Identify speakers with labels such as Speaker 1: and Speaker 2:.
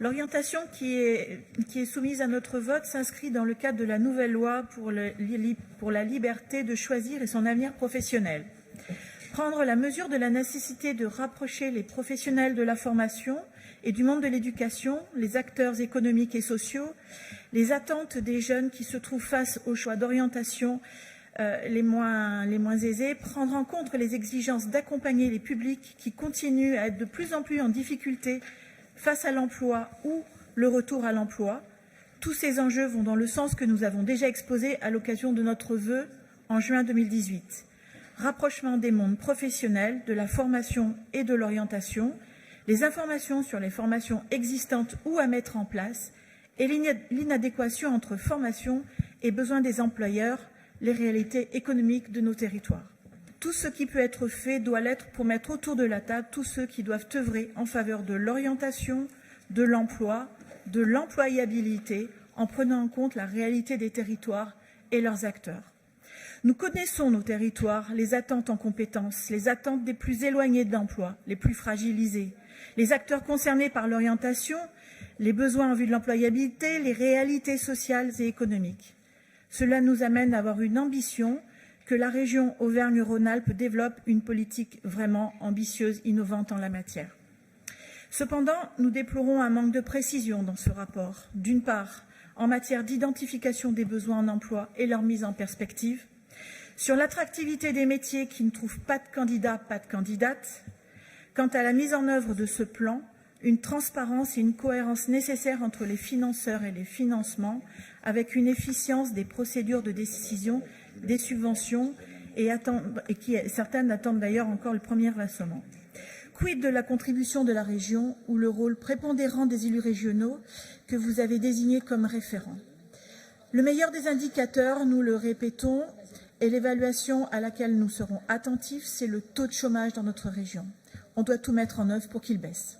Speaker 1: L'orientation qui est soumise à notre vote s'inscrit dans le cadre de la nouvelle loi pour la liberté de choisir et son avenir professionnel. Prendre la mesure de la nécessité de rapprocher les professionnels de la formation et du monde de l'éducation, les acteurs économiques et sociaux, les attentes des jeunes qui se trouvent face aux choix d'orientation les moins aisés, prendre en compte les exigences d'accompagner les publics qui continuent à être de plus en plus en difficulté face à l'emploi ou le retour à l'emploi. Tous ces enjeux vont dans le sens que nous avons déjà exposé à l'occasion de notre vœu en juin 2018. Rapprochement des mondes professionnels, de la formation et de l'orientation, les informations sur les formations existantes ou à mettre en place et l'inadéquation entre formation et besoins des employeurs, les réalités économiques de nos territoires. Tout ce qui peut être fait doit l'être pour mettre autour de la table tous ceux qui doivent œuvrer en faveur de l'orientation, de l'emploi, de l'employabilité, en prenant en compte la réalité des territoires et leurs acteurs. Nous connaissons nos territoires, les attentes en compétences, les attentes des plus éloignés de l'emploi, les plus fragilisés, les acteurs concernés par l'orientation, les besoins en vue de l'employabilité, les réalités sociales et économiques. Cela nous amène à avoir une ambition que la région Auvergne-Rhône-Alpes développe une politique vraiment ambitieuse, innovante en la matière. Cependant, nous déplorons un manque de précision dans ce rapport. D'une part, en matière d'identification des besoins en emploi et leur mise en perspective, sur l'attractivité des métiers qui ne trouvent pas de candidats, pas de candidates, quant à la mise en œuvre de ce plan, une transparence et une cohérence nécessaires entre les financeurs et les financements, avec une efficience des procédures de décision des subventions et certaines attendent d'ailleurs encore le premier versement. Quid de la contribution de la région ou le rôle prépondérant des élus régionaux que vous avez désignés comme référents? Le meilleur des indicateurs, nous le répétons, et l'évaluation à laquelle nous serons attentifs, c'est le taux de chômage dans notre région. On doit tout mettre en œuvre pour qu'il baisse.